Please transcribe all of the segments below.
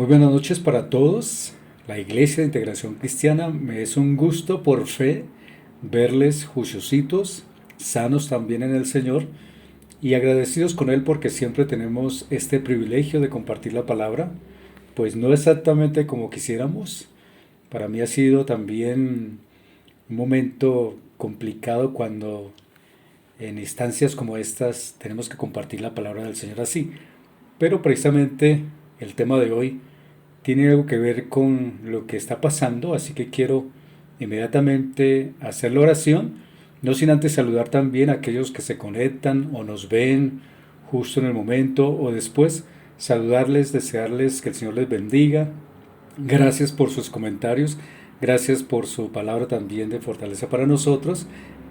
Muy buenas noches para todos. La Iglesia de Integración Cristiana, me es un gusto por fe verles juiciositos, sanos también en el Señor y agradecidos con Él porque siempre tenemos este privilegio de compartir la palabra, pues no exactamente como quisiéramos. Para mí ha sido también un momento complicado cuando en instancias como estas tenemos que compartir la palabra del Señor así. Pero precisamente el tema de hoy tiene algo que ver con lo que está pasando, así que quiero inmediatamente hacer la oración, no sin antes saludar también a aquellos que se conectan o nos ven justo en el momento o después, saludarles, desearles que el Señor les bendiga. Gracias por sus comentarios, gracias por su palabra también de fortaleza para nosotros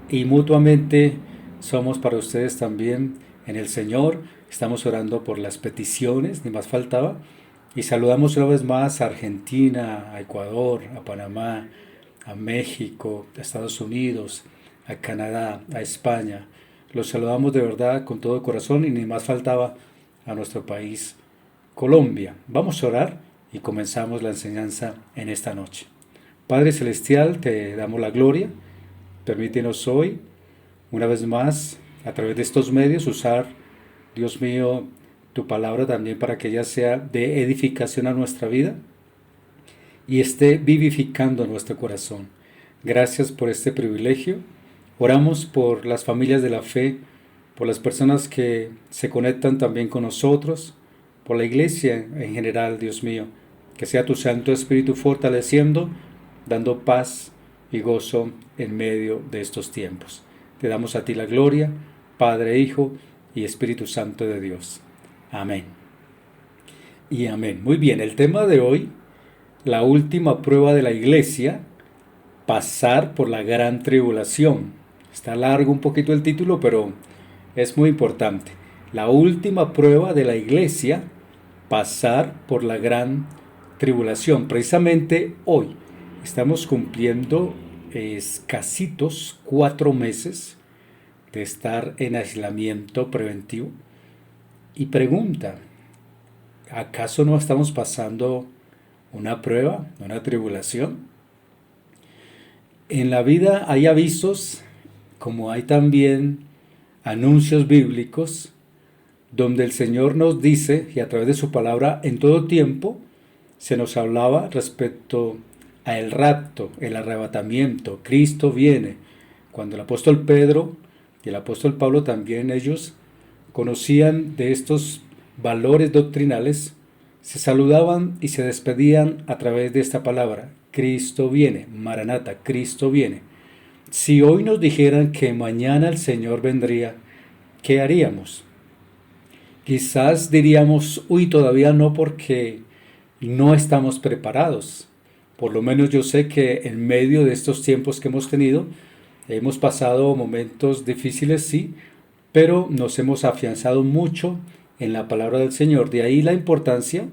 y mutuamente somos para ustedes también en el Señor. Estamos orando por las peticiones, ni más faltaba. Y saludamos una vez más a Argentina, a Ecuador, a Panamá, a México, a Estados Unidos, a Canadá, a España. Los saludamos de verdad con todo corazón y ni más faltaba a nuestro país, Colombia. Vamos a orar y comenzamos la enseñanza en esta noche. Padre Celestial, te damos la gloria. Permítenos hoy, una vez más, a través de estos medios, usar, Dios mío, tu palabra también para que ella sea de edificación a nuestra vida y esté vivificando nuestro corazón. Gracias por este privilegio. Oramos por las familias de la fe, por las personas que se conectan también con nosotros, por la iglesia en general, Dios mío. Que sea tu Santo Espíritu fortaleciendo, dando paz y gozo en medio de estos tiempos. Te damos a ti la gloria, Padre, Hijo y Espíritu Santo de Dios. Amén. Y amén. Muy bien, el tema de hoy, la última prueba de la iglesia, pasar por la gran tribulación. Está largo un poquito el título, pero es muy importante. La última prueba de la iglesia, pasar por la gran tribulación. Precisamente hoy estamos cumpliendo escasitos 4 meses de estar en aislamiento preventivo. Y pregunta, ¿acaso no estamos pasando una prueba, una tribulación? En la vida hay avisos, como hay también anuncios bíblicos, donde el Señor nos dice, y a través de su palabra en todo tiempo, se nos hablaba respecto a el rapto, el arrebatamiento. Cristo viene. Cuando el apóstol Pedro y el apóstol Pablo también ellos conocían de estos valores doctrinales, se saludaban y se despedían a través de esta palabra: Cristo viene, Maranata, Cristo viene. Si hoy nos dijeran que mañana el Señor vendría, ¿qué haríamos? Quizás diríamos, uy, todavía no, porque no estamos preparados. Por lo menos yo sé que en medio de estos tiempos que hemos tenido, hemos pasado momentos difíciles, sí, pero nos hemos afianzado mucho en la palabra del Señor. De ahí la importancia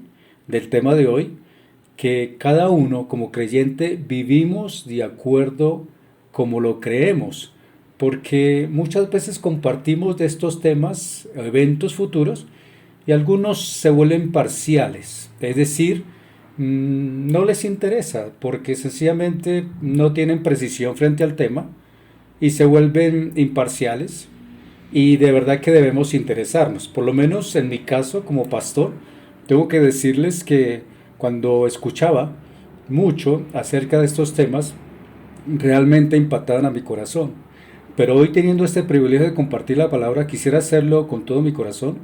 del tema de hoy, que cada uno como creyente vivimos de acuerdo como lo creemos, porque muchas veces compartimos de estos temas, eventos futuros, y algunos se vuelven parciales, es decir, no les interesa porque sencillamente no tienen precisión frente al tema y se vuelven imparciales. Y de verdad que debemos interesarnos. Por lo menos en mi caso como pastor, tengo que decirles que cuando escuchaba mucho acerca de estos temas, realmente impactaban a mi corazón. Pero hoy, teniendo este privilegio de compartir la palabra, quisiera hacerlo con todo mi corazón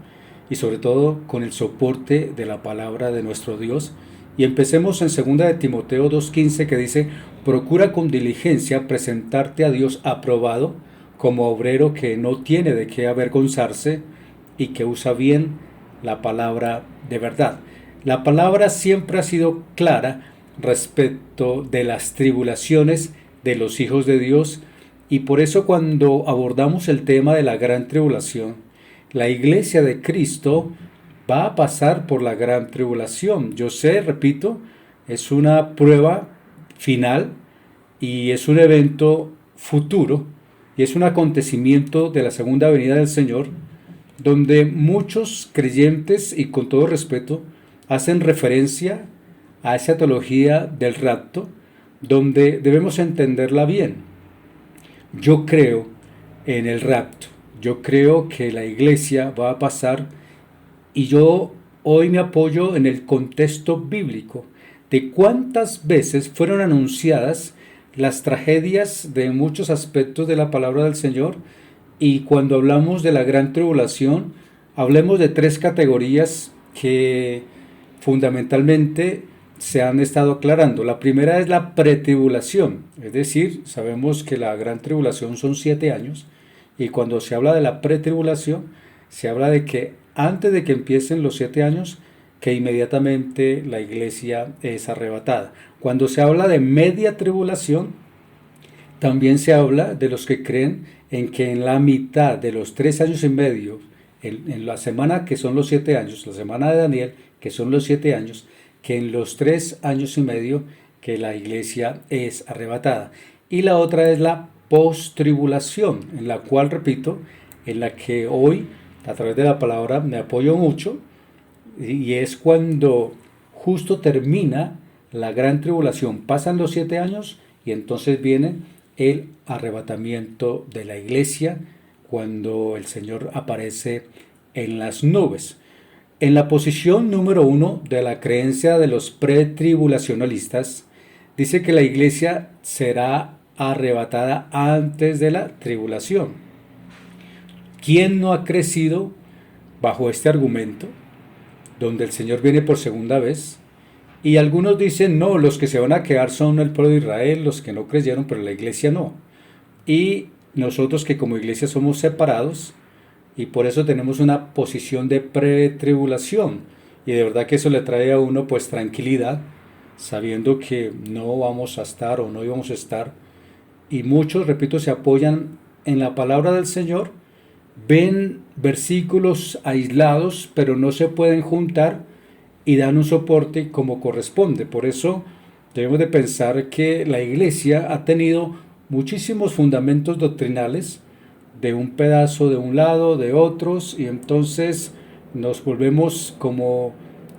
y sobre todo con el soporte de la palabra de nuestro Dios. Y empecemos en 2 de Timoteo 2:15, que dice: procura con diligencia presentarte a Dios aprobado, como obrero que no tiene de qué avergonzarse y que usa bien la palabra de verdad. La palabra siempre ha sido clara respecto de las tribulaciones de los hijos de Dios, y por eso cuando abordamos el tema de la gran tribulación, la iglesia de Cristo va a pasar por la gran tribulación. Yo sé, repito, es una prueba final y es un evento futuro y es un acontecimiento de la segunda venida del Señor, donde muchos creyentes, y con todo respeto, hacen referencia a esa teología del rapto, donde debemos entenderla bien. Yo creo en el rapto, yo creo que la iglesia va a pasar, y yo hoy me apoyo en el contexto bíblico de cuántas veces fueron anunciadas las tragedias de muchos aspectos de la palabra del Señor. Y cuando hablamos de la gran tribulación, hablemos de tres categorías que fundamentalmente se han estado aclarando. La primera es la pretribulación, es decir, sabemos que la gran tribulación son 7 años, y cuando se habla de la pretribulación, se habla de que antes de que empiecen los 7 años, que inmediatamente la iglesia es arrebatada. Cuando se habla de media tribulación, también se habla de los que creen en que en la mitad de los 3 años y medio, en la semana que son los 7 años, la semana de Daniel, que son los 7 años, que en los 3 años y medio que la iglesia es arrebatada. Y la otra es la post-tribulación, en la cual, repito, en la que hoy, a través de la palabra, me apoyo mucho, y es cuando justo termina la gran tribulación. Pasan los 7 años y entonces viene el arrebatamiento de la iglesia, cuando el Señor aparece en las nubes. En la posición número 1 de la creencia de los pretribulacionalistas, dice que la iglesia será arrebatada antes de la tribulación. ¿Quién no ha crecido bajo este argumento, donde el Señor viene por segunda vez? Y algunos dicen, no, los que se van a quedar son el pueblo de Israel, los que no creyeron, pero la iglesia no. Y nosotros, que como iglesia somos separados, y por eso tenemos una posición de pretribulación, y de verdad que eso le trae a uno pues tranquilidad, sabiendo que no vamos a estar o no íbamos a estar. Y muchos, repito, se apoyan en la palabra del Señor, ven versículos aislados, pero no se pueden juntar, y dan un soporte como corresponde. Por eso debemos de pensar que la iglesia ha tenido muchísimos fundamentos doctrinales, de un pedazo de un lado, de otros, y entonces nos volvemos, como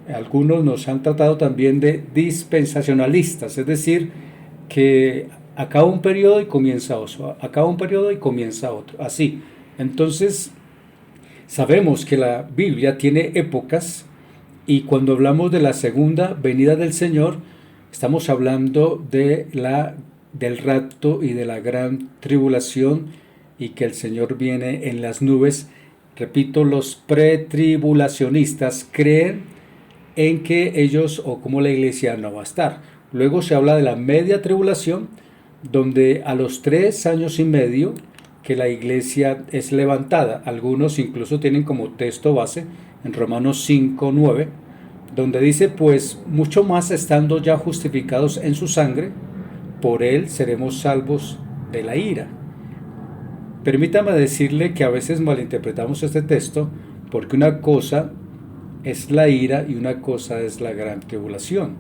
algunos nos han tratado también, de dispensacionalistas, es decir, que acaba un periodo y comienza otro, acaba un periodo y comienza otro, así. Entonces sabemos que la Biblia tiene épocas, y cuando hablamos de la segunda venida del Señor, estamos hablando del rapto y de la gran tribulación, y que el Señor viene en las nubes. Repito, los pretribulacionistas creen en que ellos, o como la iglesia, no va a estar. Luego se habla de la media tribulación, donde a los 3 años y medio que la iglesia es levantada. Algunos incluso tienen como texto base en Romanos 5:9, donde dice, pues mucho más estando ya justificados en su sangre, por él seremos salvos de la ira. Permítame decirle que a veces malinterpretamos este texto, porque una cosa es la ira y una cosa es la gran tribulación.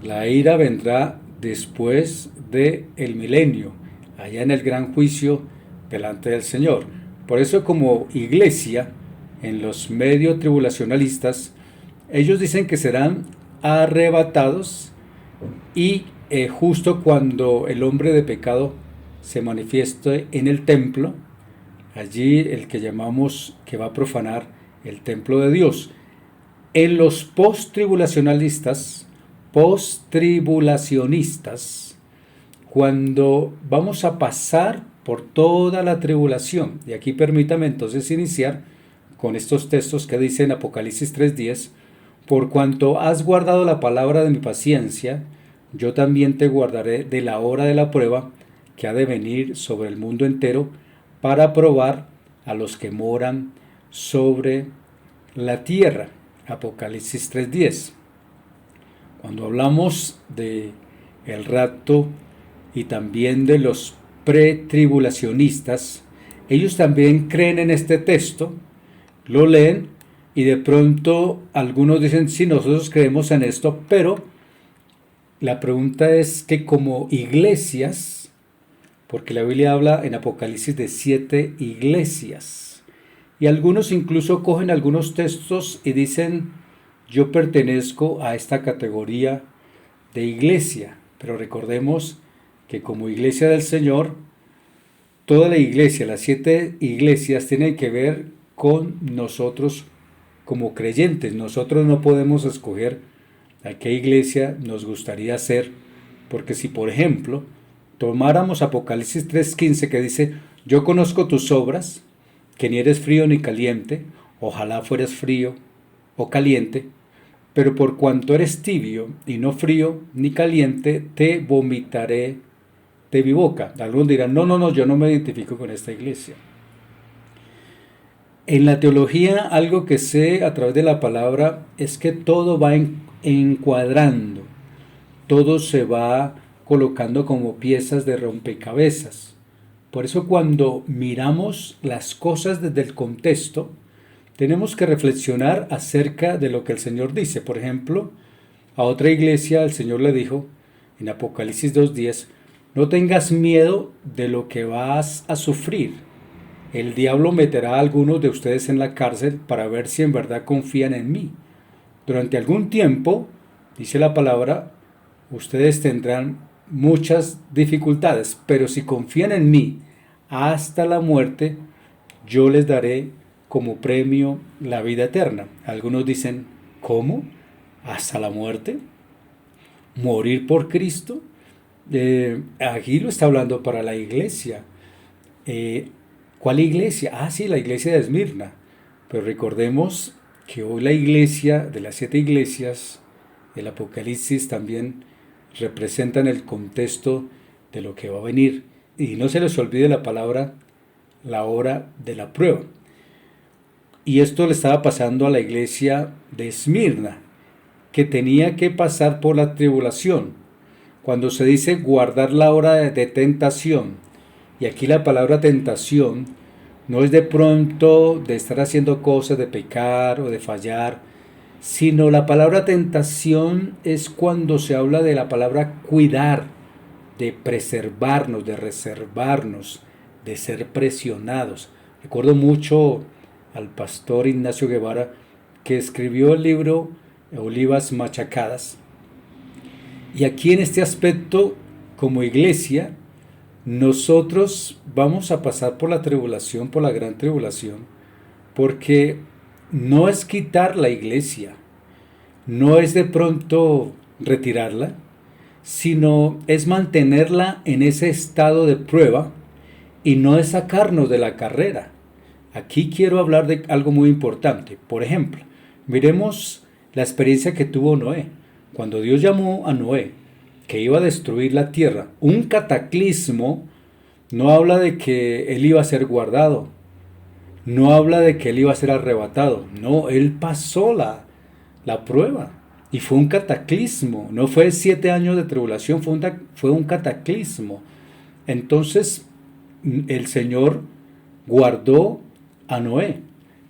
La ira vendrá después del milenio, allá en el gran juicio delante del Señor. Por eso, como iglesia, en los medio tribulacionalistas, ellos dicen que serán arrebatados, y justo cuando el hombre de pecado se manifieste en el templo, allí el que llamamos que va a profanar el templo de Dios. En los post-tribulacionistas, cuando vamos a pasar por toda la tribulación, y aquí permítame entonces iniciar con estos textos que dicen Apocalipsis 3:10, por cuanto has guardado la palabra de mi paciencia, yo también te guardaré de la hora de la prueba que ha de venir sobre el mundo entero, para probar a los que moran sobre la tierra. Apocalipsis 3:10. Cuando hablamos de el rapto y también de los pretribulacionistas, ellos también creen en este texto, lo leen, y de pronto algunos dicen, sí, nosotros creemos en esto, pero la pregunta es que como iglesias, porque la Biblia habla en Apocalipsis de 7 iglesias, y algunos incluso cogen algunos textos y dicen, yo pertenezco a esta categoría de iglesia, pero recordemos que como iglesia del Señor, toda la iglesia, las 7 iglesias tienen que ver con nosotros como creyentes. Nosotros no podemos escoger a qué iglesia nos gustaría ser, porque si por ejemplo tomáramos Apocalipsis 3:15 que dice, yo conozco tus obras, que ni eres frío ni caliente, ojalá fueras frío o caliente, pero por cuanto eres tibio y no frío ni caliente, te vomitaré de mi boca. Algunos dirán, no, no, no, yo no me identifico con esta iglesia. En la teología, algo que sé a través de la palabra es que todo va encuadrando, todo se va colocando como piezas de rompecabezas. Por eso cuando miramos las cosas desde el contexto, tenemos que reflexionar acerca de lo que el Señor dice. Por ejemplo, a otra iglesia el Señor le dijo en Apocalipsis 2:10, no tengas miedo de lo que vas a sufrir. El diablo meterá a algunos de ustedes en la cárcel para ver si en verdad confían en mí. Durante algún tiempo, dice la palabra, ustedes tendrán muchas dificultades, pero si confían en mí hasta la muerte, yo les daré como premio la vida eterna. Algunos dicen, ¿cómo? ¿Hasta la muerte? ¿Morir por Cristo? Aquí lo está hablando para la iglesia. ¿Cuál iglesia? Ah, sí, la iglesia de Esmirna. Pero recordemos que hoy la iglesia de las 7 iglesias del Apocalipsis también representan el contexto de lo que va a venir. Y no se les olvide la palabra, la hora de la prueba. Y esto le estaba pasando a la iglesia de Esmirna, que tenía que pasar por la tribulación. Cuando se dice guardar la hora de tentación, y aquí la palabra tentación no es de pronto de estar haciendo cosas, de pecar o de fallar, sino la palabra tentación es cuando se habla de la palabra cuidar, de preservarnos, de reservarnos, de ser presionados. Recuerdo mucho al pastor Ignacio Guevara, que escribió el libro Olivas Machacadas. Y aquí en este aspecto, como iglesia, nosotros vamos a pasar por la tribulación, por la gran tribulación, porque no es quitar la iglesia, no es de pronto retirarla, sino es mantenerla en ese estado de prueba y no es sacarnos de la carrera. Aquí quiero hablar de algo muy importante. Por ejemplo, miremos la experiencia que tuvo Noé. Cuando Dios llamó a Noé, que iba a destruir la tierra, un cataclismo, no habla de que él iba a ser guardado, no habla de que él iba a ser arrebatado, no, él pasó la prueba y fue un cataclismo, no fue 7 años de tribulación, fue un cataclismo. Entonces el Señor guardó a Noé.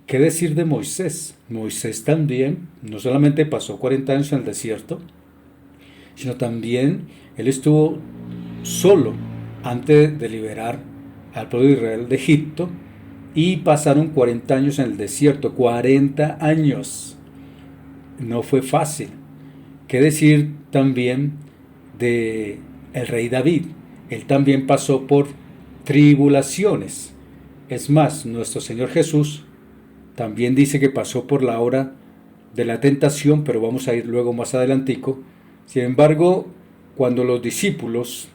¿Qué decir de Moisés? Moisés también no solamente pasó 40 años en el desierto, sino también él estuvo solo antes de liberar al pueblo de Israel de Egipto y pasaron 40 años en el desierto, 40 años. No fue fácil. ¿Qué decir también de el rey David? Él también pasó por tribulaciones. Es más, nuestro Señor Jesús también dice que pasó por la hora de la tentación, pero vamos a ir luego más adelantico. Sin embargo, cuando los discípulos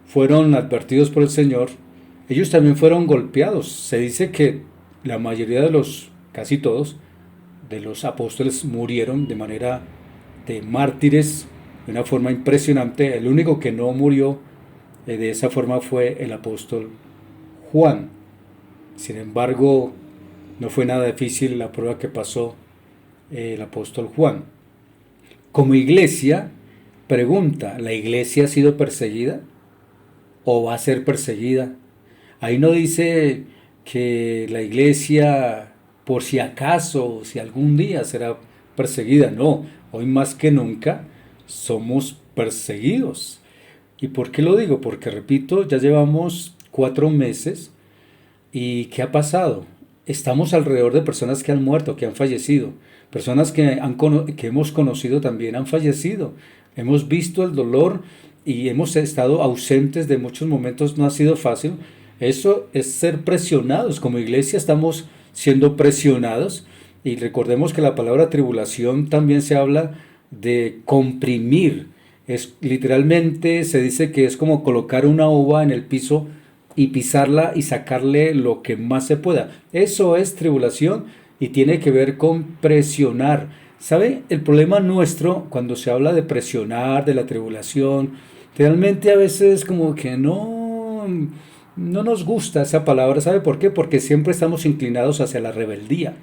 fueron advertidos por el Señor, ellos también fueron golpeados. Se dice que la mayoría de casi todos, de los apóstoles murieron de manera de mártires, de una forma impresionante. El único que no murió de esa forma fue el apóstol Juan. Sin embargo, no fue nada difícil la prueba que pasó el apóstol Juan. Como iglesia, pregunta, ¿la iglesia ha sido perseguida o va a ser perseguida? Ahí no dice que la iglesia, por si acaso, si algún día será perseguida. No, hoy más que nunca somos perseguidos. ¿Y por qué lo digo? Porque, repito, ya llevamos 4 meses y ¿qué ha pasado? Estamos alrededor de personas que han muerto, que han fallecido. Personas que hemos conocido también han fallecido. Hemos visto el dolor y hemos estado ausentes de muchos momentos. No ha sido fácil. Eso es ser presionados. Como iglesia estamos siendo presionados. Y recordemos que la palabra tribulación también se habla de comprimir. Es, literalmente se dice que es como colocar una uva en el piso y pisarla y sacarle lo que más se pueda. Eso es tribulación y tiene que ver con presionar. ¿Sabe? El problema nuestro cuando se habla de presionar, de la tribulación, realmente a veces como que no nos gusta esa palabra. ¿Sabe por qué? Porque siempre estamos inclinados hacia la rebeldía.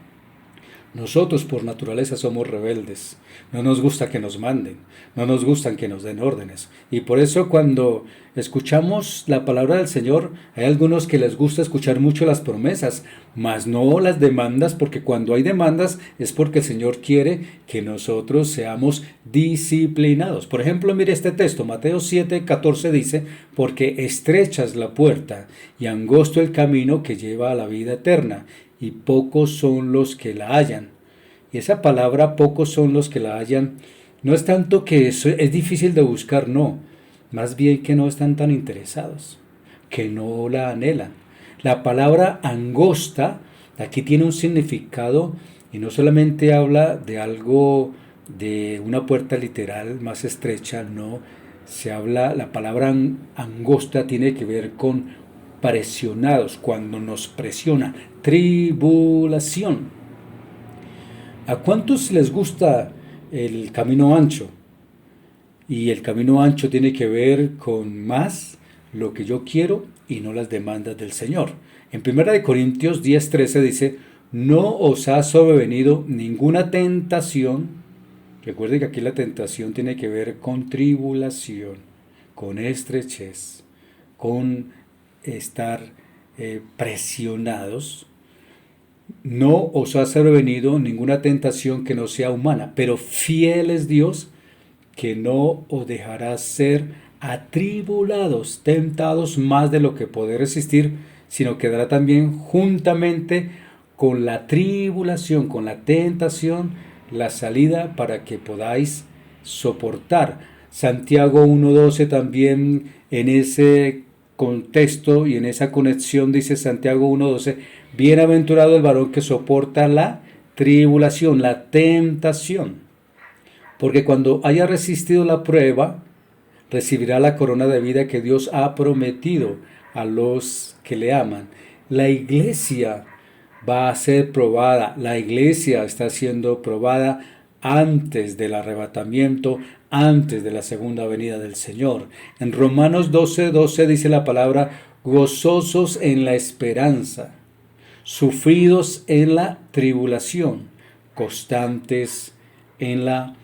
Nosotros por naturaleza somos rebeldes. No nos gusta que nos manden, no nos gustan que nos den órdenes. Y por eso cuando escuchamos la palabra del Señor, hay algunos que les gusta escuchar mucho las promesas, mas no las demandas, porque cuando hay demandas es porque el Señor quiere que nosotros seamos disciplinados. Por ejemplo, mire este texto, Mateo 7:14 dice, porque estrecha es la puerta y angosto el camino que lleva a la vida eterna, y pocos son los que la hallan. Y esa palabra, pocos son los que la hallan, no es tanto que eso es difícil de buscar, no. Más bien que no están tan interesados, que no la anhelan. La palabra angosta aquí tiene un significado y no solamente habla de algo, de una puerta literal más estrecha, no. Se habla, la palabra angosta tiene que ver con presionados, cuando nos presionan, tribulación. ¿A cuántos les gusta el camino ancho? Y el camino ancho tiene que ver con más lo que yo quiero y no las demandas del Señor. En 1 Corintios 10:13 dice, no os ha sobrevenido ninguna tentación. Recuerde que aquí la tentación tiene que ver con tribulación, con estrechez, con estar presionados. No os ha sobrevenido ninguna tentación que no sea humana, pero fiel es Dios, que no os dejará ser atribulados, tentados más de lo que podéis resistir, sino que dará también juntamente con la tribulación, con la tentación, la salida para que podáis soportar. Santiago 1:12 también en ese contexto y en esa conexión dice Santiago 1:12, bienaventurado el varón que soporta la tribulación, la tentación, porque cuando haya resistido la prueba, recibirá la corona de vida que Dios ha prometido a los que le aman. La iglesia va a ser probada, la iglesia está siendo probada antes del arrebatamiento, antes de la segunda venida del Señor. En Romanos 12:12 dice la palabra, gozosos en la esperanza, sufridos en la tribulación, constantes en la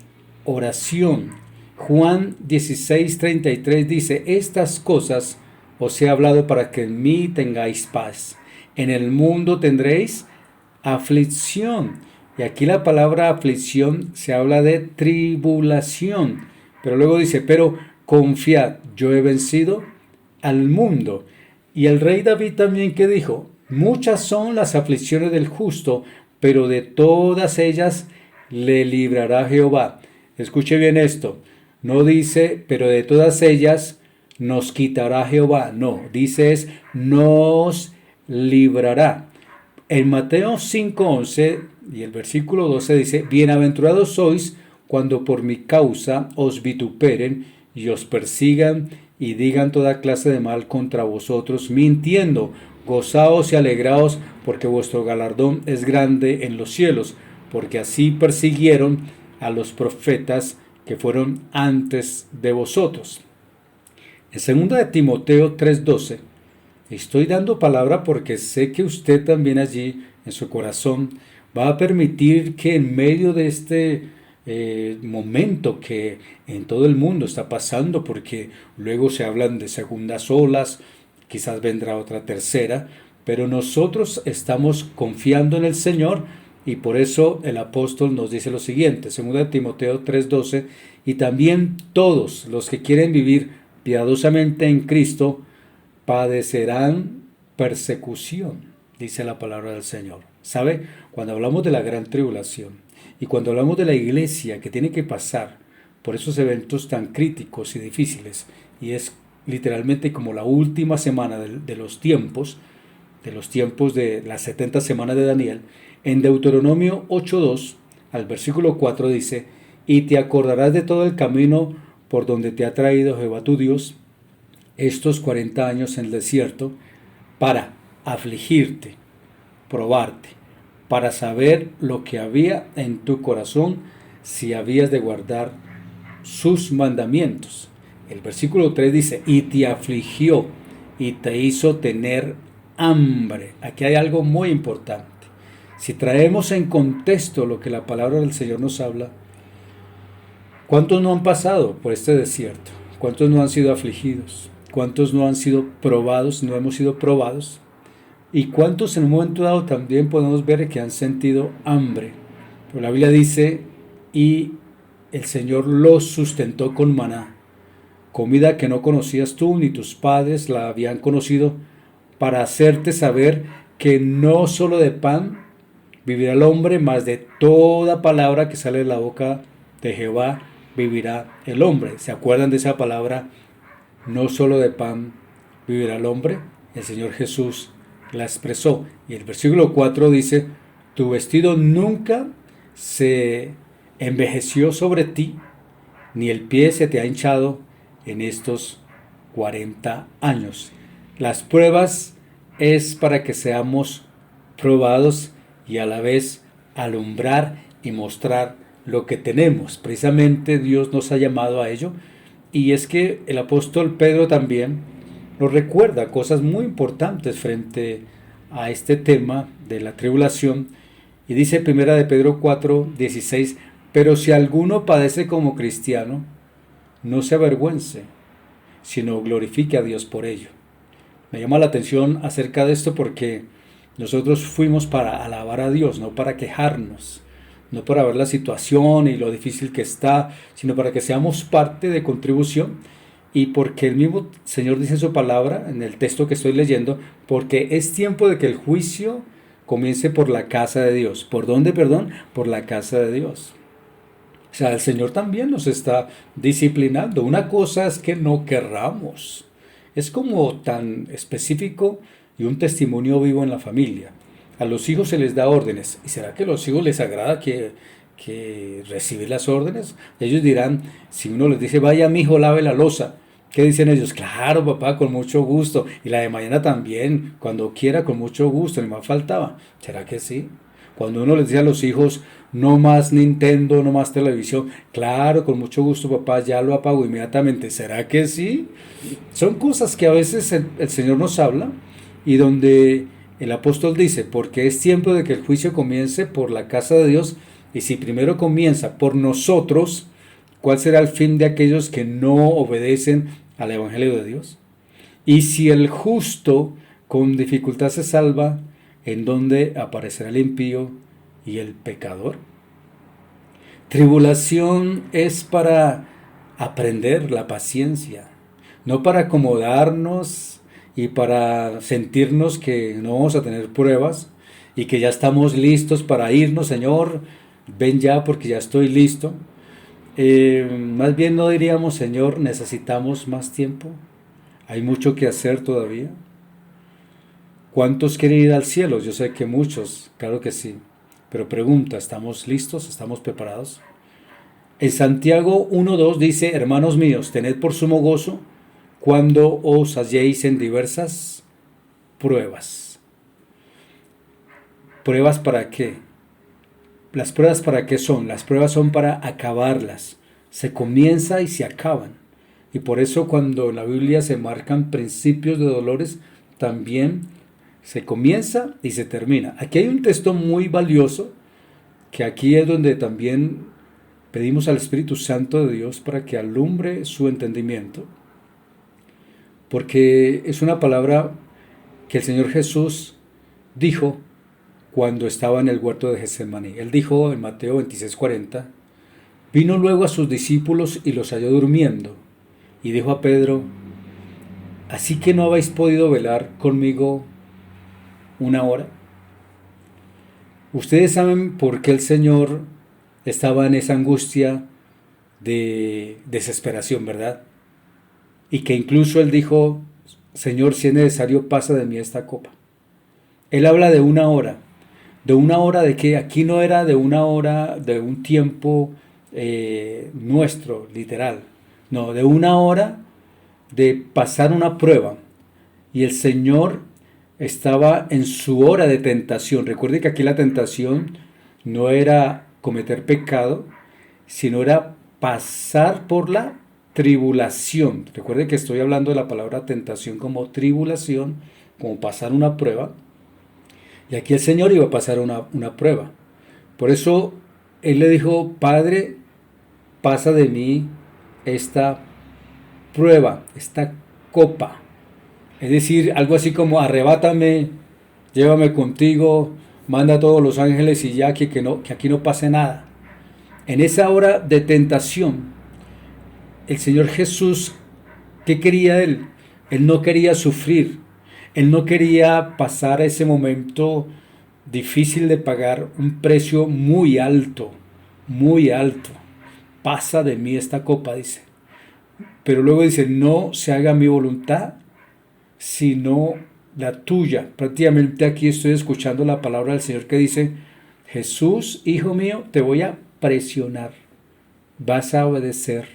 oración. Juan 16:33 dice, estas cosas os he hablado para que en mí tengáis paz. En el mundo tendréis aflicción. Y aquí la palabra aflicción se habla de tribulación. Pero luego dice, pero confiad, yo he vencido al mundo. Y el rey David también que dijo, muchas son las aflicciones del justo, pero de todas ellas le librará Jehová. Escuche bien esto. No dice, pero de todas ellas nos quitará Jehová. No, dice es, nos librará. En Mateo 5:11 y el versículo 12 dice, bienaventurados sois cuando por mi causa os vituperen y os persigan y digan toda clase de mal contra vosotros, mintiendo. Gozaos y alegraos, porque vuestro galardón es grande en los cielos, porque así persiguieron a los profetas que fueron antes de vosotros. En 2 de Timoteo 3:12, estoy dando palabra porque sé que usted también allí, en su corazón, va a permitir que en medio de este momento que en todo el mundo está pasando, porque luego se hablan de segundas olas, quizás vendrá otra tercera, pero nosotros estamos confiando en el Señor y por eso el apóstol nos dice lo siguiente, 2 Timoteo 3:12, y también todos los que quieren vivir piadosamente en Cristo padecerán persecución, dice la palabra del Señor. ¿Sabe? Cuando hablamos de la gran tribulación Y cuando hablamos de la iglesia que tiene que pasar por esos eventos tan críticos y difíciles, y es literalmente como la última semana de los tiempos de las 70 semanas de Daniel, en Deuteronomio 8:2 al versículo 4 dice: y te acordarás de todo el camino por donde te ha traído Jehová tu Dios estos 40 años en el desierto, para afligirte, probarte, para saber lo que había en tu corazón, si habías de guardar sus mandamientos. El versículo 3 dice: y te afligió y te hizo tener hambre. Aquí hay algo muy importante. Si traemos en contexto lo que la palabra del Señor nos habla, ¿cuántos no han pasado por este desierto? ¿Cuántos no han sido afligidos? ¿Cuántos no han sido probados, no hemos sido probados? ¿Y cuántos en un momento dado también podemos ver que han sentido hambre? Pero la Biblia dice: y el Señor los sustentó con maná, comida que no conocías tú ni tus padres la habían conocido, para hacerte saber que no solo de pan vivirá el hombre, mas de toda palabra que sale de la boca de Jehová vivirá el hombre. ¿Se acuerdan de esa palabra? No solo de pan vivirá el hombre. El Señor Jesús la expresó. Y el versículo 4 dice: tu vestido nunca se envejeció sobre ti, ni el pie se te ha hinchado en estos 40 años. Las pruebas es para que seamos probados y a la vez alumbrar y mostrar lo que tenemos. Precisamente Dios nos ha llamado a ello. Y es que el apóstol Pedro también nos recuerda cosas muy importantes frente a este tema de la tribulación. Y dice primera de Pedro 4:16: pero si alguno padece como cristiano, no se avergüence, sino glorifique a Dios por ello. Me llama la atención acerca de esto porque nosotros fuimos para alabar a Dios, no para quejarnos, no para ver la situación y lo difícil que está, sino para que seamos parte de contribución. Y porque el mismo Señor dice en su palabra, en el texto que estoy leyendo, porque es tiempo de que el juicio comience por la casa de Dios. ¿Por dónde, perdón? Por la casa de Dios. O sea, el Señor también nos está disciplinando. Una cosa es que no querramos. Es como tan específico y un testimonio vivo en la familia. A los hijos se les da órdenes. ¿Y será que a los hijos les agrada que recibir las órdenes? Ellos dirán, si uno les dice: vaya, mi hijo, lave la loza, ¿qué dicen ellos? Claro, papá, con mucho gusto. Y la de mañana también, cuando quiera, con mucho gusto, ni más faltaba. ¿Será que sí? Cuando uno les dice a los hijos: no más Nintendo, no más televisión, claro, con mucho gusto, papá, ya lo apago inmediatamente. ¿Será que sí? Son cosas que a veces el Señor nos habla, y donde el apóstol dice: porque es tiempo de que el juicio comience por la casa de Dios. Y si primero comienza por nosotros, ¿cuál será el fin de aquellos que no obedecen al Evangelio de Dios? Y si el justo con dificultad se salva, ¿en dónde aparecerá el impío y el pecador? Tribulación es para aprender la paciencia, no para acomodarnos y para sentirnos que no vamos a tener pruebas y que ya estamos listos para irnos. Señor, ven ya porque ya estoy listo. Más bien no diríamos: Señor, necesitamos más tiempo, hay mucho que hacer todavía. ¿Cuántos quieren ir al cielo? Yo sé que muchos, claro que sí. Pero pregunta: ¿estamos listos? ¿Estamos preparados? En Santiago 1:2 dice: hermanos míos, tened por sumo gozo cuando os halléis en diversas pruebas. ¿Pruebas para qué? ¿Las pruebas para qué son? Las pruebas son para acabarlas. Se comienza y se acaban. Y por eso cuando en la Biblia se marcan principios de dolores, también se comienza y se termina. Aquí hay un texto muy valioso, que aquí es donde también pedimos al Espíritu Santo de Dios para que alumbre su entendimiento, porque es una palabra que el Señor Jesús dijo cuando estaba en el huerto de Getsemaní. Él dijo en Mateo 26:40: vino luego a sus discípulos y los halló durmiendo, y dijo a Pedro: ¿así que no habéis podido velar conmigo una hora? Ustedes saben por qué el Señor estaba en esa angustia de desesperación, ¿verdad? Y que incluso él dijo, Señor, si es necesario, pasa de mí esta copa. Él habla de una hora de que aquí no era de una hora, de un tiempo nuestro, literal, no, de una hora de pasar una prueba. Y el Señor estaba en su hora de tentación. Recuerde que aquí la tentación no era cometer pecado, sino era pasar por la tribulación. Recuerde que estoy hablando de la palabra tentación como tribulación, como pasar una prueba. Y aquí el Señor iba a pasar una prueba. Por eso Él le dijo, Padre, pasa de mí esta prueba, esta copa. Es decir, algo así como arrebátame, llévame contigo, manda a todos los ángeles y ya que aquí no pase nada. En esa hora de tentación, el Señor Jesús, ¿qué quería Él? Él no quería sufrir, Él no quería pasar ese momento difícil de pagar un precio muy alto, muy alto. Pasa de mí esta copa, dice. Pero luego dice, no se haga mi voluntad, sino la tuya. Prácticamente aquí estoy escuchando la palabra del Señor que dice, Jesús, hijo mío, te voy a presionar. Vas a obedecer.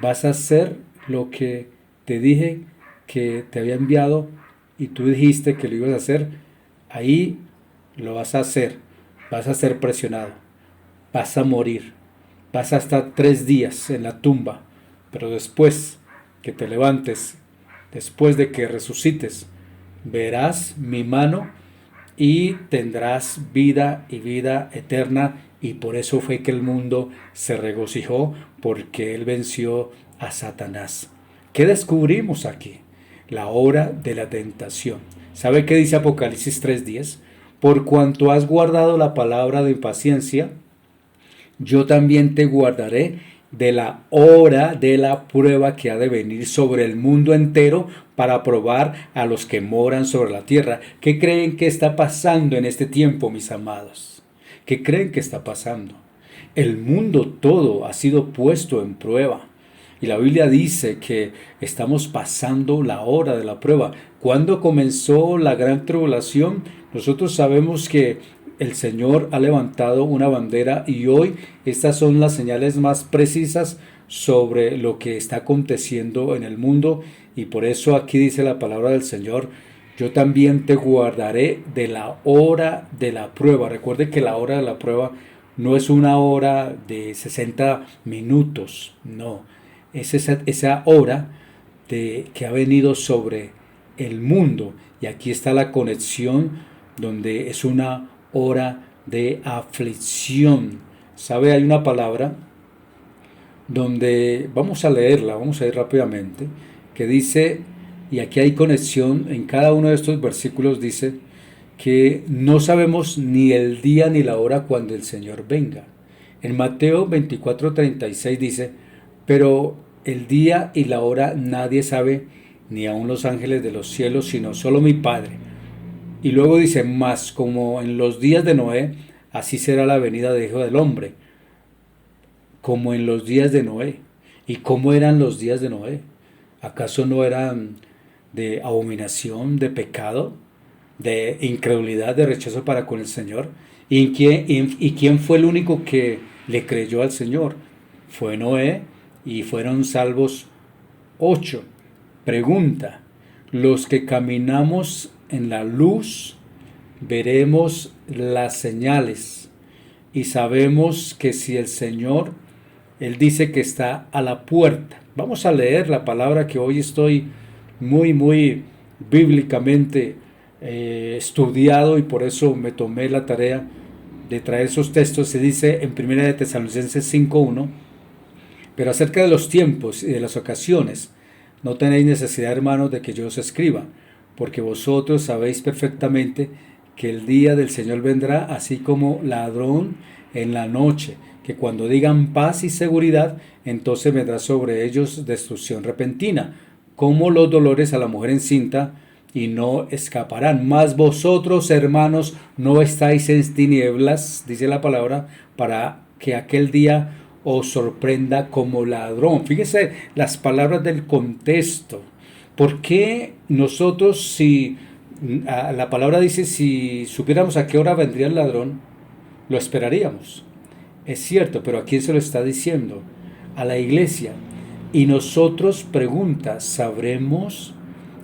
Vas a hacer lo que te dije que te había enviado y tú dijiste que lo ibas a hacer. Ahí lo vas a hacer. Vas a ser presionado. Vas a morir. Vas a estar 3 días en la tumba. Pero después que te levantes, después de que resucites, verás mi mano y tendrás vida y vida eterna. Y por eso fue que el mundo se regocijó, porque él venció a Satanás. ¿Qué descubrimos aquí? La hora de la tentación. ¿Sabe qué dice Apocalipsis 3:10? Por cuanto has guardado la palabra de paciencia, yo también te guardaré de la hora de la prueba que ha de venir sobre el mundo entero para probar a los que moran sobre la tierra. ¿Qué creen que está pasando en este tiempo, mis amados? ¿Qué creen que está pasando? El mundo todo ha sido puesto en prueba. Y la Biblia dice que estamos pasando la hora de la prueba. ¿Cuándo comenzó la gran tribulación? Nosotros sabemos que el Señor ha levantado una bandera y hoy estas son las señales más precisas sobre lo que está aconteciendo en el mundo, y por eso aquí dice la palabra del Señor, yo también te guardaré de la hora de la prueba. Recuerde que la hora de la prueba no es una hora de 60 minutos, no, es esa hora que ha venido sobre el mundo, y aquí está la conexión donde es una hora de aflicción. ¿Sabe? Hay una palabra donde vamos a leerla, vamos a ir rápidamente, que dice, y aquí hay conexión, en cada uno de estos versículos dice que no sabemos ni el día ni la hora cuando el Señor venga. En Mateo 24:36 dice, pero el día y la hora nadie sabe, ni aun los ángeles de los cielos, sino solo mi Padre. Y luego dice, más como en los días de Noé, así será la venida del Hijo del Hombre. Como en los días de Noé. ¿Y cómo eran los días de Noé? ¿Acaso no eran de abominación, de pecado, de incredulidad, de rechazo para con el Señor? ¿Y quién fue el único que le creyó al Señor? Fue Noé, y fueron salvos 8. Pregunta, los que caminamos en la luz veremos las señales y sabemos que si el Señor, Él dice que está a la puerta. Vamos a leer la palabra que hoy estoy muy bíblicamente estudiado, y por eso me tomé la tarea de traer esos textos. Se dice en 1 de Tesalonicenses 5:1, pero acerca de los tiempos y de las ocasiones, no tenéis necesidad, hermanos, de que yo os escriba, porque vosotros sabéis perfectamente que el día del Señor vendrá así como ladrón en la noche, que cuando digan paz y seguridad, entonces vendrá sobre ellos destrucción repentina, como los dolores a la mujer encinta, y no escaparán. Mas vosotros, hermanos, no estáis en tinieblas, dice la palabra, para que aquel día os sorprenda como ladrón. Fíjese las palabras del contexto. ¿Por qué nosotros, si la palabra dice, si supiéramos a qué hora vendría el ladrón, lo esperaríamos? Es cierto, pero ¿a quién se lo está diciendo? A la iglesia. Y nosotros, pregunta, ¿sabremos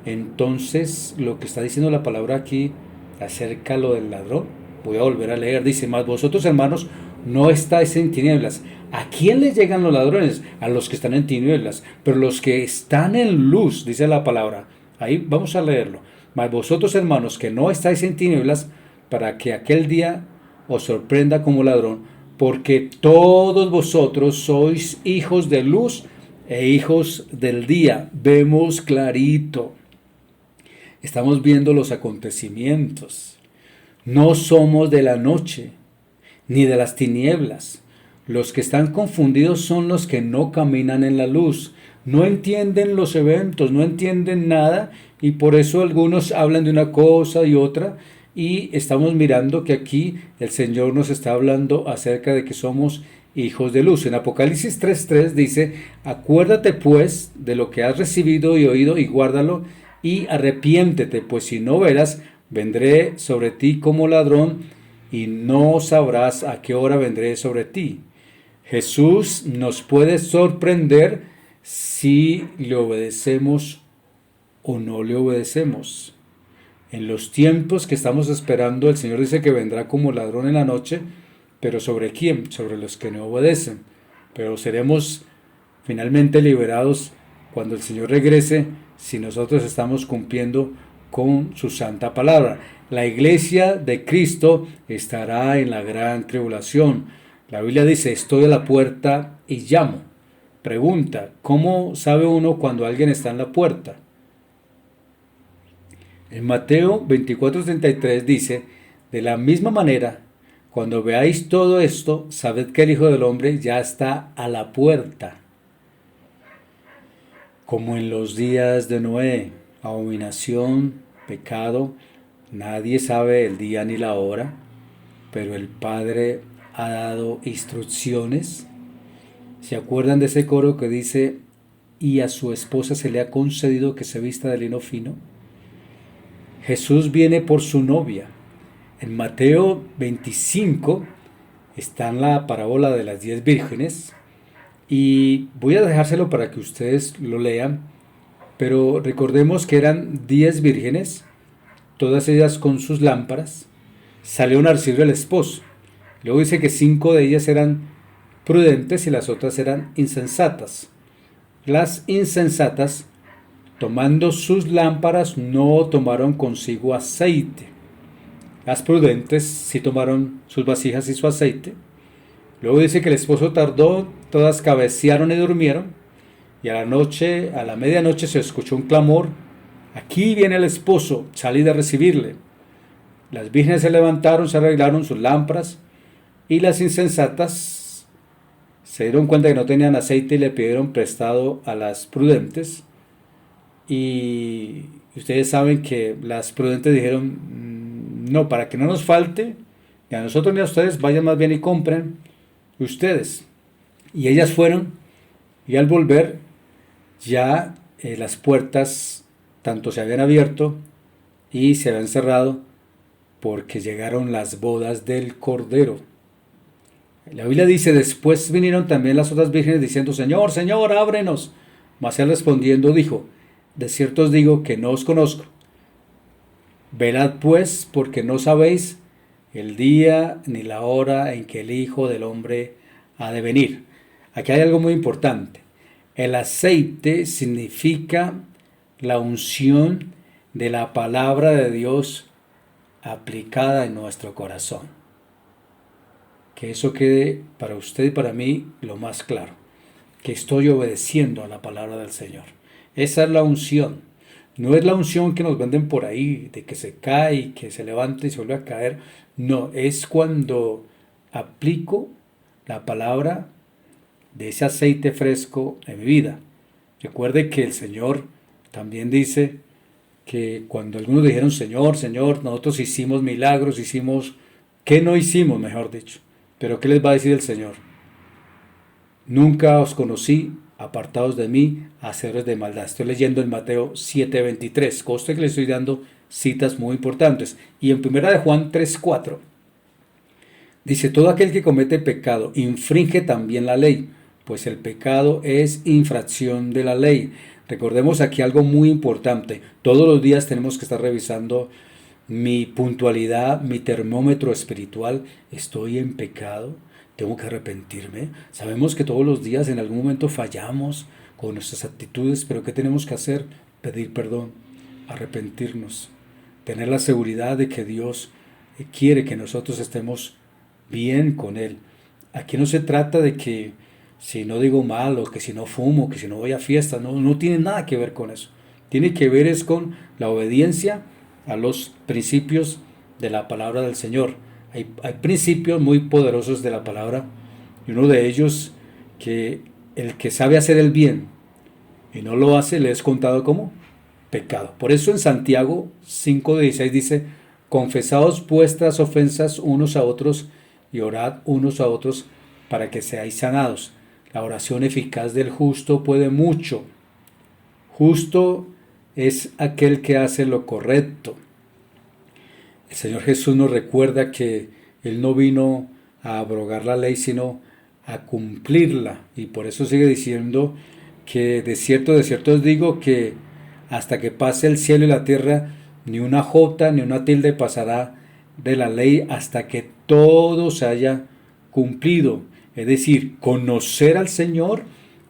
entonces lo que está diciendo la palabra aquí acerca de lo del ladrón? Voy a volver a leer. Dice, mas vosotros, hermanos, no estáis en tinieblas. ¿A quién les llegan los ladrones? A los que están en tinieblas. Pero los que están en luz, dice la palabra. Ahí vamos a leerlo. Mas vosotros, hermanos, que no estáis en tinieblas, para que aquel día os sorprenda como ladrón, porque todos vosotros sois hijos de luz e hijos del día. Vemos clarito. Estamos viendo los acontecimientos. No somos de la noche, ni de las tinieblas. Los que están confundidos son los que no caminan en la luz. No entienden los eventos, no entienden nada, y por eso algunos hablan de una cosa y otra, y estamos mirando que aquí el Señor nos está hablando acerca de que somos hijos de luz. En Apocalipsis 3:3 dice, acuérdate pues de lo que has recibido y oído y guárdalo y arrepiéntete, pues si no verás, vendré sobre ti como ladrón y no sabrás a qué hora vendré sobre ti. Jesús nos puede sorprender si le obedecemos o no le obedecemos. En los tiempos que estamos esperando, el Señor dice que vendrá como ladrón en la noche, pero ¿sobre quién? Sobre los que no obedecen. Pero seremos finalmente liberados cuando el Señor regrese si nosotros estamos cumpliendo con su santa palabra. La iglesia de Cristo estará en la gran tribulación. La Biblia dice, estoy a la puerta y llamo. Pregunta, ¿cómo sabe uno cuando alguien está en la puerta? En Mateo 24:33 dice, de la misma manera, cuando veáis todo esto, sabed que el Hijo del Hombre ya está a la puerta. Como en los días de Noé, abominación, pecado, nadie sabe el día ni la hora, pero el Padre ha dado instrucciones. ¿Se acuerdan de ese coro que dice, y a su esposa se le ha concedido que se vista de lino fino? Jesús viene por su novia. En Mateo 25 está en la parábola de las 10 vírgenes, y voy a dejárselo para que ustedes lo lean, pero recordemos que eran 10 vírgenes, todas ellas con sus lámparas. Salió Narciso el esposo. Luego dice que 5 de ellas eran prudentes y las otras eran insensatas. Las insensatas, tomando sus lámparas, no tomaron consigo aceite. Las prudentes sí tomaron sus vasijas y su aceite. Luego dice que el esposo tardó, todas cabecearon y durmieron, y a la medianoche se escuchó un clamor, aquí viene el esposo, salid a recibirle. Las vírgenes se levantaron, se arreglaron sus lámparas, y las insensatas se dieron cuenta que no tenían aceite y le pidieron prestado a las prudentes. Y ustedes saben que las prudentes dijeron, no, para que no nos falte, ni a nosotros ni a ustedes, vayan más bien y compren ustedes. Y ellas fueron, y al volver ya las puertas tanto se habían abierto y se habían cerrado, porque llegaron las bodas del Cordero. La Biblia dice, después vinieron también las otras vírgenes diciendo, Señor, Señor, ábrenos. Mas él respondiendo dijo, de cierto os digo que no os conozco. Velad pues, porque no sabéis el día ni la hora en que el Hijo del Hombre ha de venir. Aquí hay algo muy importante. El aceite significa la unción de la palabra de Dios aplicada en nuestro corazón. Que eso quede para usted y para mí lo más claro, que estoy obedeciendo a la palabra del Señor. Esa es la unción. No es la unción que nos venden por ahí, de que se cae y que se levanta y se vuelve a caer. No, es cuando aplico la palabra de ese aceite fresco en mi vida. Recuerde que el Señor también dice que cuando algunos dijeron, Señor, Señor, nosotros hicimos milagros, ¿qué no hicimos, mejor dicho? Pero ¿qué les va a decir el Señor? Nunca os conocí, apartados de mí, hacedores de maldad. Estoy leyendo en Mateo 7:23. Conste que le estoy dando citas muy importantes. Y en primera de Juan 3:4 dice, todo aquel que comete pecado infringe también la ley, pues el pecado es infracción de la ley. Recordemos aquí algo muy importante. Todos los días tenemos que estar revisando mi puntualidad, mi termómetro espiritual. ¿Estoy en pecado? ¿Tengo que arrepentirme? Sabemos que todos los días en algún momento fallamos con nuestras actitudes, pero ¿qué tenemos que hacer? Pedir perdón, arrepentirnos, tener la seguridad de que Dios quiere que nosotros estemos bien con Él. Aquí no se trata de que si no digo mal, o que si no fumo, que si no voy a fiestas, no, no tiene nada que ver con eso. Tiene que ver es con la obediencia a los principios de la palabra del Señor. Hay principios muy poderosos de la palabra, y uno de ellos, que el que sabe hacer el bien y no lo hace, le es contado como pecado. Por eso en Santiago 5:16 dice, confesaos vuestras ofensas unos a otros y orad unos a otros para que seáis sanados. La oración eficaz del justo puede mucho. Justo es aquel que hace lo correcto. El Señor Jesús nos recuerda que Él no vino a abrogar la ley, sino a cumplirla. Y por eso sigue diciendo que de cierto os digo que hasta que pase el cielo y la tierra, ni una jota ni una tilde pasará de la ley hasta que todo se haya cumplido. Es decir, conocer al Señor,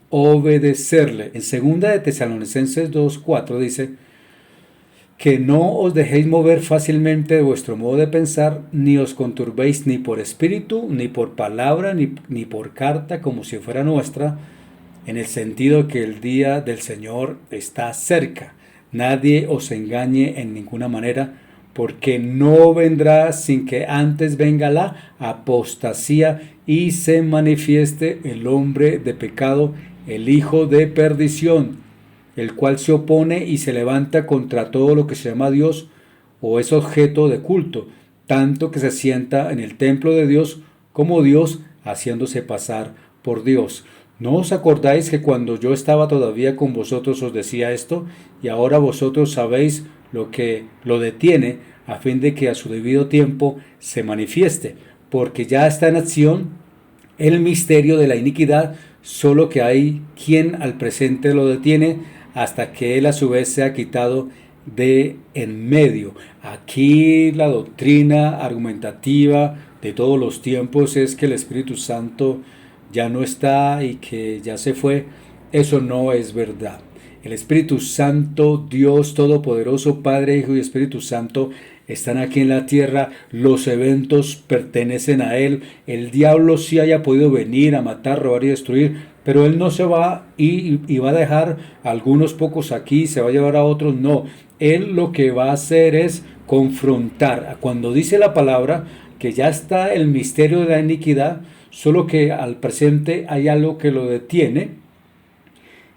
obedecerle. En segunda de Tesalonicenses 2:4 dice, que no os dejéis mover fácilmente de vuestro modo de pensar, ni os conturbéis ni por espíritu, ni por palabra, ni por carta, como si fuera nuestra, en el sentido que el día del Señor está cerca. Nadie os engañe en ninguna manera, porque no vendrá sin que antes venga la apostasía y se manifieste el hombre de pecado, el hijo de perdición, el cual se opone y se levanta contra todo lo que se llama Dios o es objeto de culto, tanto que se sienta en el templo de Dios como Dios, haciéndose pasar por Dios. ¿No os acordáis que cuando yo estaba todavía con vosotros os decía esto? Y ahora vosotros sabéis lo que lo detiene, a fin de que a su debido tiempo se manifieste, porque ya está en acción el misterio de la iniquidad, solo que hay quien al presente lo detiene, hasta que él a su vez sea quitado de en medio. Aquí la doctrina argumentativa de todos los tiempos es que el Espíritu Santo ya no está y que ya se fue. Eso no es verdad. El Espíritu Santo, Dios Todopoderoso, Padre, Hijo y Espíritu Santo, están aquí en la tierra. Los eventos pertenecen a Él. El diablo sí haya podido venir a matar, robar y destruir, pero Él no se va y va a dejar a algunos pocos aquí, se va a llevar a otros. No, Él lo que va a hacer es confrontar. Cuando dice la palabra que ya está el misterio de la iniquidad, solo que al presente hay algo que lo detiene,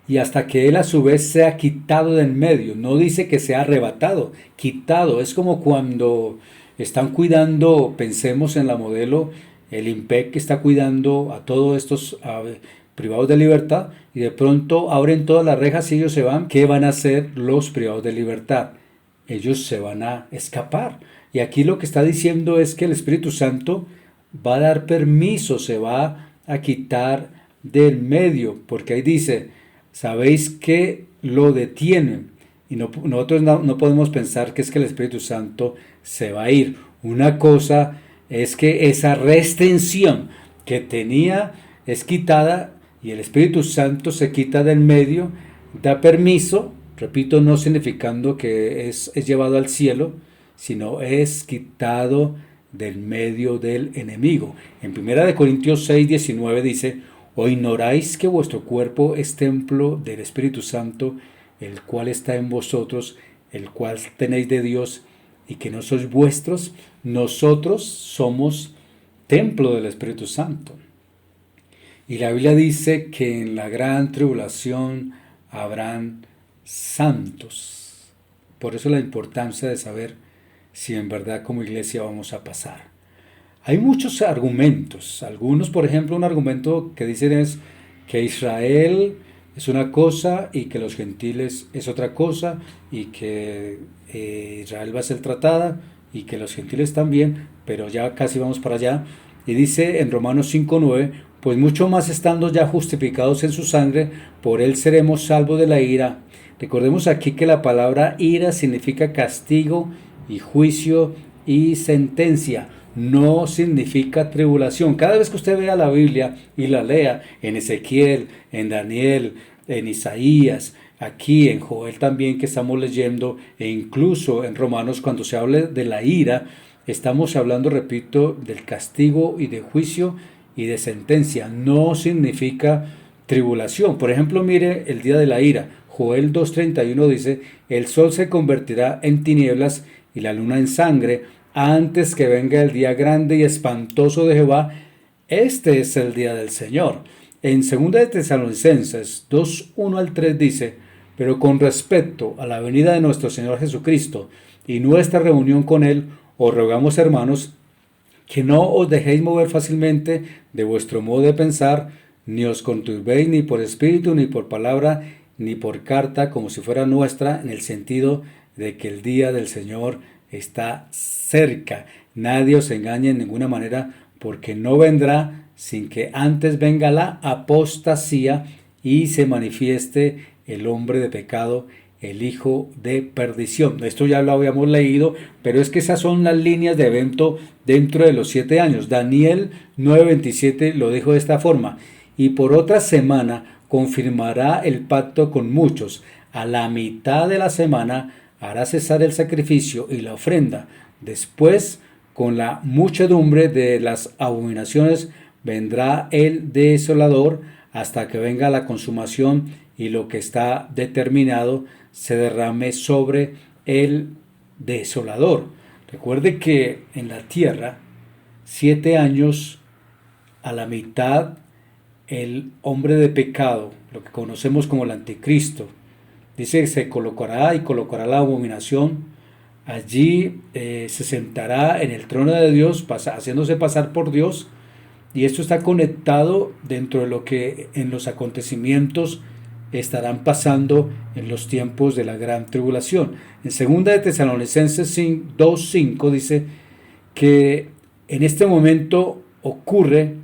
y hasta que él a su vez sea quitado de en medio. No dice que sea arrebatado, quitado. Es como cuando están cuidando, pensemos en la modelo, el IMPEC que está cuidando a todos estos privados de libertad, y de pronto abren todas las rejas y ellos se van. ¿Qué van a hacer los privados de libertad? Ellos se van a escapar. Y aquí lo que está diciendo es que el Espíritu Santo va a dar permiso, se va a quitar del medio, porque ahí dice, sabéis que lo detienen. Y nosotros no podemos pensar que es que el Espíritu Santo se va a ir. Una cosa es que esa restricción que tenía es quitada y el Espíritu Santo se quita del medio, da permiso, repito, no significando que es llevado al cielo, sino es quitado del medio del enemigo. En 1 Corintios 6:19 dice, ¿o ignoráis que vuestro cuerpo es templo del Espíritu Santo, el cual está en vosotros, el cual tenéis de Dios, y que no sois vuestros? Nosotros somos templo del Espíritu Santo. Y la Biblia dice que en la gran tribulación habrán santos. Por eso la importancia de saber si en verdad como iglesia vamos a pasar. Hay muchos argumentos. Algunos, por ejemplo, un argumento que dicen es que Israel es una cosa y que los gentiles es otra cosa, y que Israel va a ser tratada y que los gentiles también, pero ya casi vamos para allá. Y dice en Romanos 5:9, pues mucho más estando ya justificados en su sangre, por él seremos salvos de la ira. Recordemos aquí que la palabra ira significa castigo y juicio y sentencia. No significa tribulación. Cada vez que usted vea la Biblia y la lea en Ezequiel, en Daniel, en Isaías, aquí en Joel también que estamos leyendo, e incluso en Romanos cuando se habla de la ira, estamos hablando, repito, del castigo y de juicio y de sentencia. No significa tribulación. Por ejemplo, mire el día de la ira. Joel 2:31 dice, el sol se convertirá en tinieblas y la luna en sangre antes que venga el día grande y espantoso de Jehová. Este es el día del Señor. En 2 de Tesalonicenses 2:1-3 dice, pero con respecto a la venida de nuestro Señor Jesucristo y nuestra reunión con Él, os rogamos, hermanos, que no os dejéis mover fácilmente de vuestro modo de pensar, ni os conturbéis ni por espíritu, ni por palabra, ni por carta, como si fuera nuestra, en el sentido de que el día del Señor está cerca. Nadie os engañe en ninguna manera, porque no vendrá sin que antes venga la apostasía y se manifieste el hombre de pecado, el hijo de perdición. Esto ya lo habíamos leído, pero es que esas son las líneas de evento dentro de los 7 años. Daniel 9:27 lo dijo de esta forma, y por otra semana confirmará el pacto con muchos. A la mitad de la semana hará cesar el sacrificio y la ofrenda. Después, con la muchedumbre de las abominaciones, vendrá el desolador hasta que venga la consumación y lo que está determinado se derrame sobre el desolador. Recuerde que en la tierra, 7 años, a la mitad, el hombre de pecado, lo que conocemos como el anticristo, dice que se colocará y colocará la abominación. Allí se sentará en el trono de Dios, haciéndose pasar por Dios. Y esto está conectado dentro de lo que en los acontecimientos estarán pasando en los tiempos de la gran tribulación. En 2 de Tesalonicenses 2:5 dice que en este momento ocurre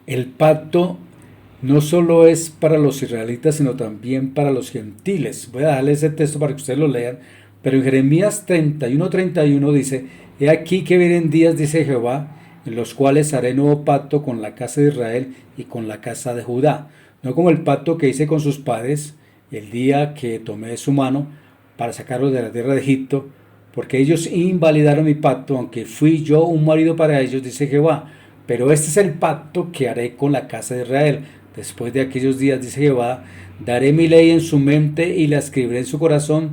el pacto. No solo es para los israelitas, sino también para los gentiles. Voy a darles ese texto para que ustedes lo lean. Pero en Jeremías 31:31 dice, he aquí que vienen días, dice Jehová, en los cuales haré nuevo pacto con la casa de Israel y con la casa de Judá. No como el pacto que hice con sus padres el día que tomé su mano para sacarlos de la tierra de Egipto, porque ellos invalidaron mi pacto, aunque fui yo un marido para ellos, dice Jehová. Pero este es el pacto que haré con la casa de Israel. Después de aquellos días, dice Jehová, daré mi ley en su mente y la escribiré en su corazón,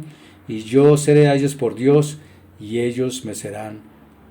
y yo seré a ellos por Dios, y ellos me serán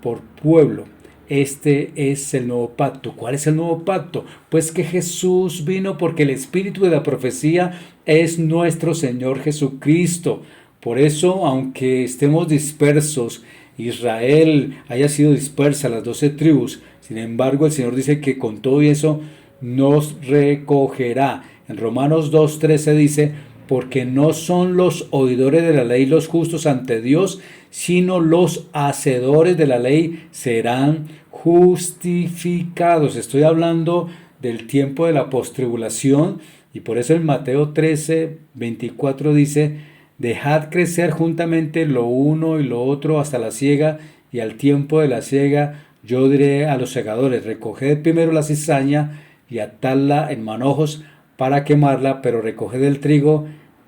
por pueblo. Este es el nuevo pacto. ¿Cuál es el nuevo pacto? Pues que Jesús vino porque el espíritu de la profecía es nuestro Señor Jesucristo. Por eso, aunque estemos dispersos, Israel haya sido dispersa, las 12 tribus, sin embargo el Señor dice que con todo eso nos recogerá. En Romanos 2:13 dice, porque no son los oidores de la ley los justos ante Dios, sino los hacedores de la ley serán justificados. Estoy hablando del tiempo de la postribulación, y por eso en Mateo 13:24 dice, dejad crecer juntamente lo uno y lo otro hasta la siega, y al tiempo de la siega yo diré a los segadores, recoged primero la cizaña y atadla en manojos para quemarla, pero recoged el trigo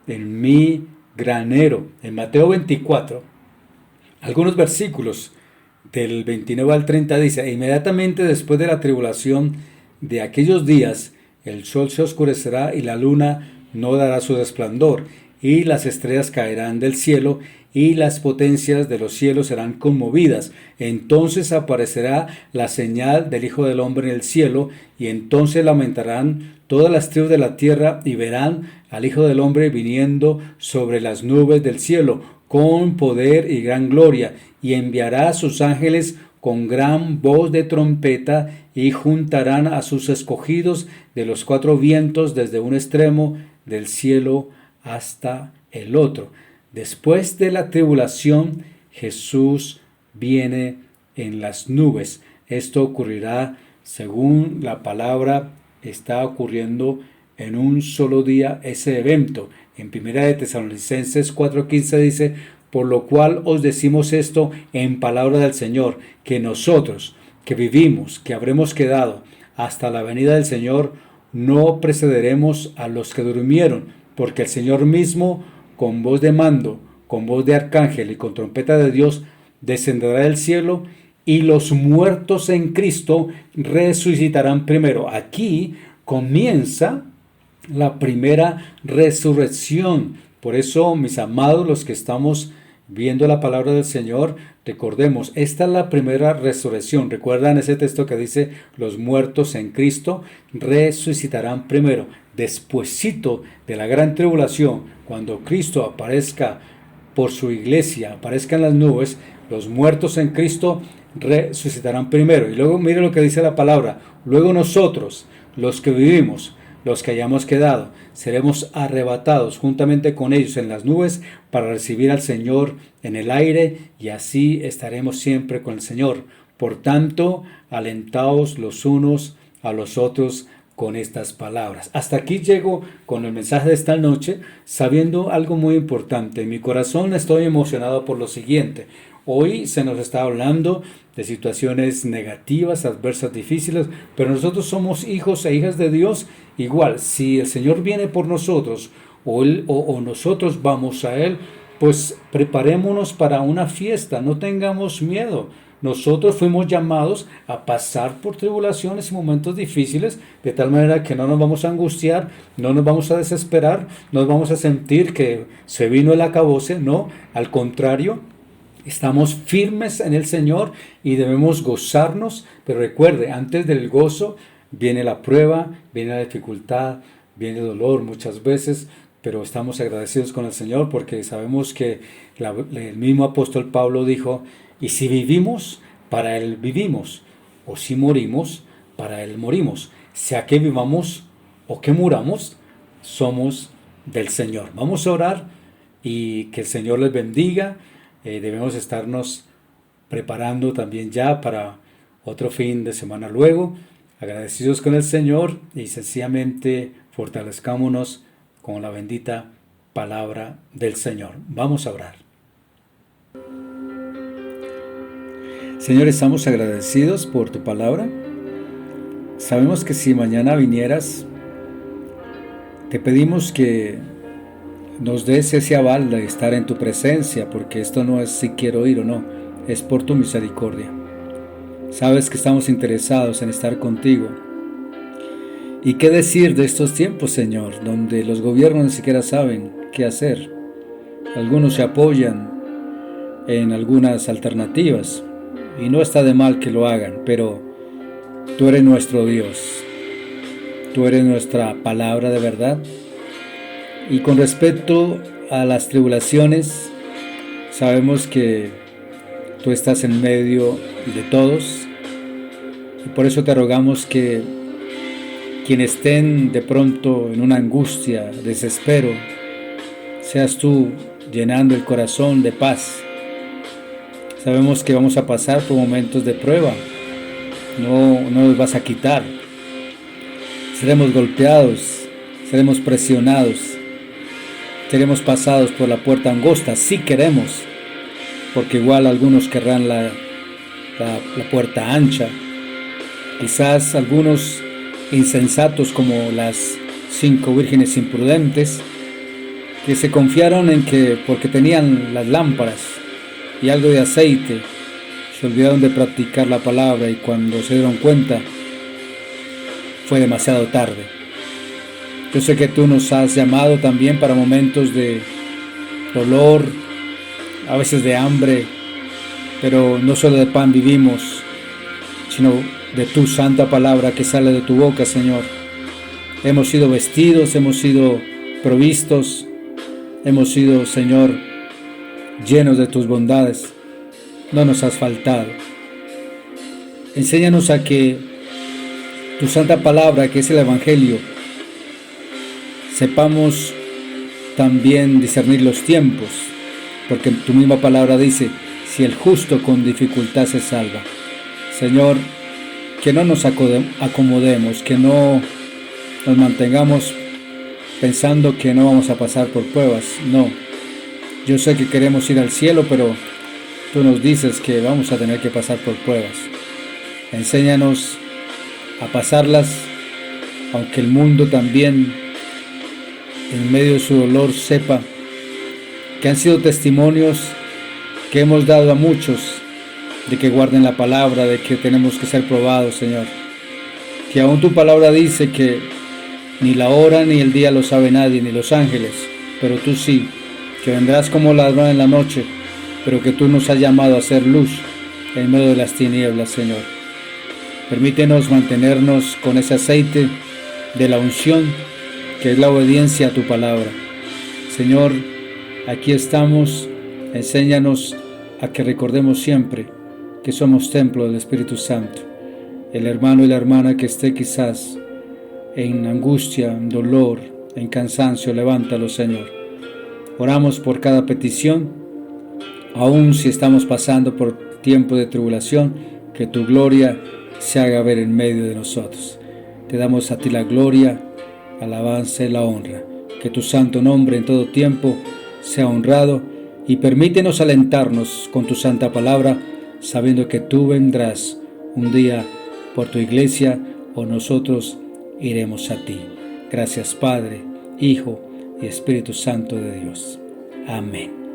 en mi granero. En Mateo 24, algunos versículos del 29 al 30 dice, inmediatamente después de la tribulación de aquellos días, el sol se oscurecerá y la luna no dará su resplandor, y las estrellas caerán del cielo, y las potencias de los cielos serán conmovidas. Entonces aparecerá la señal del Hijo del Hombre en el cielo, y entonces lamentarán todas las tribus de la tierra, y verán al Hijo del Hombre viniendo sobre las nubes del cielo, con poder y gran gloria, y enviará a sus ángeles con gran voz de trompeta, y juntarán a sus escogidos de los cuatro vientos desde un extremo del cielo hasta el otro. Después de la tribulación, Jesús viene en las nubes. Esto ocurrirá, según la palabra, está ocurriendo en un solo día ese evento. En 1 de Tesalonicenses 4:15 dice: por lo cual os decimos esto en palabra del Señor, que nosotros, que vivimos, que habremos quedado hasta la venida del Señor, no precederemos a los que durmieron, porque el Señor mismo, con voz de mando, con voz de arcángel y con trompeta de Dios, descenderá del cielo, y los muertos en Cristo resucitarán primero. Aquí comienza la primera resurrección. Por eso, mis amados, los que estamos viendo la palabra del Señor, recordemos, esta es la primera resurrección. ¿Recuerdan ese texto que dice: los muertos en Cristo resucitarán primero? Despuesito de la gran tribulación, cuando Cristo aparezca por su iglesia, aparezca en las nubes, los muertos en Cristo resucitarán primero. Y luego mire lo que dice la palabra: luego nosotros, los que vivimos, los que hayamos quedado, seremos arrebatados juntamente con ellos en las nubes para recibir al Señor en el aire, y así estaremos siempre con el Señor. Por tanto, alentaos los unos a los otros con estas palabras. Hasta aquí llego con el mensaje de esta noche, sabiendo algo muy importante. En mi corazón estoy emocionado por lo siguiente. Hoy se nos está hablando de situaciones negativas, adversas, difíciles, pero nosotros somos hijos e hijas de Dios. Igual, si el Señor viene por nosotros o nosotros vamos a Él, pues preparémonos para una fiesta, no tengamos miedo. Nosotros fuimos llamados a pasar por tribulaciones y momentos difíciles, de tal manera que no nos vamos a angustiar, no nos vamos a desesperar, no nos vamos a sentir que se vino el acabose, no, al contrario. Estamos firmes en el Señor y debemos gozarnos, pero recuerde, antes del gozo viene la prueba, viene la dificultad, viene el dolor muchas veces, pero estamos agradecidos con el Señor porque sabemos que el mismo apóstol Pablo dijo: y si vivimos, para Él vivimos, o si morimos, para Él morimos. Sea que vivamos o que muramos, somos del Señor. Vamos a orar y que el Señor les bendiga. Debemos estarnos preparando también ya para otro fin de semana luego, agradecidos con el Señor, y sencillamente fortalezcámonos con la bendita palabra del Señor. Vamos a orar. Señor, estamos agradecidos por tu palabra. Sabemos que si mañana vinieras, te pedimos que nos des ese aval de estar en tu presencia, porque esto no es si quiero ir o no, es por tu misericordia. Sabes que estamos interesados en estar contigo. ¿Y qué decir de estos tiempos, Señor, donde los gobiernos ni siquiera saben qué hacer? Algunos se apoyan en algunas alternativas, y no está de mal que lo hagan, pero tú eres nuestro Dios, tú eres nuestra palabra de verdad. Y con respecto a las tribulaciones, sabemos que tú estás en medio de todos, y por eso te rogamos que quienes estén de pronto en una angustia, desespero, seas tú llenando el corazón de paz. Sabemos que vamos a pasar por momentos de prueba, no nos vas a quitar. Seremos golpeados, seremos presionados, seremos pasados por la puerta angosta, si queremos, porque igual algunos querrán la puerta ancha. Quizás algunos insensatos, como las 5 vírgenes imprudentes, que se confiaron en que porque tenían las lámparas y algo de aceite, se olvidaron de practicar la palabra, y cuando se dieron cuenta fue demasiado tarde. Yo sé que tú nos has llamado también para momentos de dolor, a veces de hambre, pero no solo de pan vivimos, sino de tu santa palabra que sale de tu boca, Señor. Hemos sido vestidos, hemos sido provistos, hemos sido, Señor, llenos de tus bondades. No nos has faltado. Enséñanos a que tu santa palabra, que es el Evangelio, sepamos también discernir los tiempos, porque tu misma palabra dice, si el justo con dificultad se salva. Señor, que no nos acomodemos, que no nos mantengamos pensando que no vamos a pasar por pruebas. No, yo sé que queremos ir al cielo, pero tú nos dices que vamos a tener que pasar por pruebas. Enséñanos a pasarlas, aunque el mundo también, en medio de su dolor, sepa que han sido testimonios que hemos dado a muchos de que guarden la palabra, de que tenemos que ser probados, Señor. Que aún tu palabra dice que ni la hora ni el día lo sabe nadie, ni los ángeles, pero tú sí, que vendrás como ladrón en la noche, pero que tú nos has llamado a ser luz en medio de las tinieblas, Señor. Permítenos mantenernos con ese aceite de la unción, que es la obediencia a tu palabra. Señor, aquí estamos, enséñanos a que recordemos siempre que somos templo del Espíritu Santo. El hermano y la hermana que esté quizás en angustia, en dolor, en cansancio, levántalo, Señor. Oramos por cada petición, aun si estamos pasando por tiempo de tribulación, que tu gloria se haga ver en medio de nosotros. Te damos a ti la gloria, alabanza y la honra. Que tu santo nombre en todo tiempo sea honrado y permítenos alentarnos con tu santa palabra, sabiendo que tú vendrás un día por tu iglesia o nosotros iremos a ti. Gracias, Padre, Hijo y Espíritu Santo de Dios. Amén.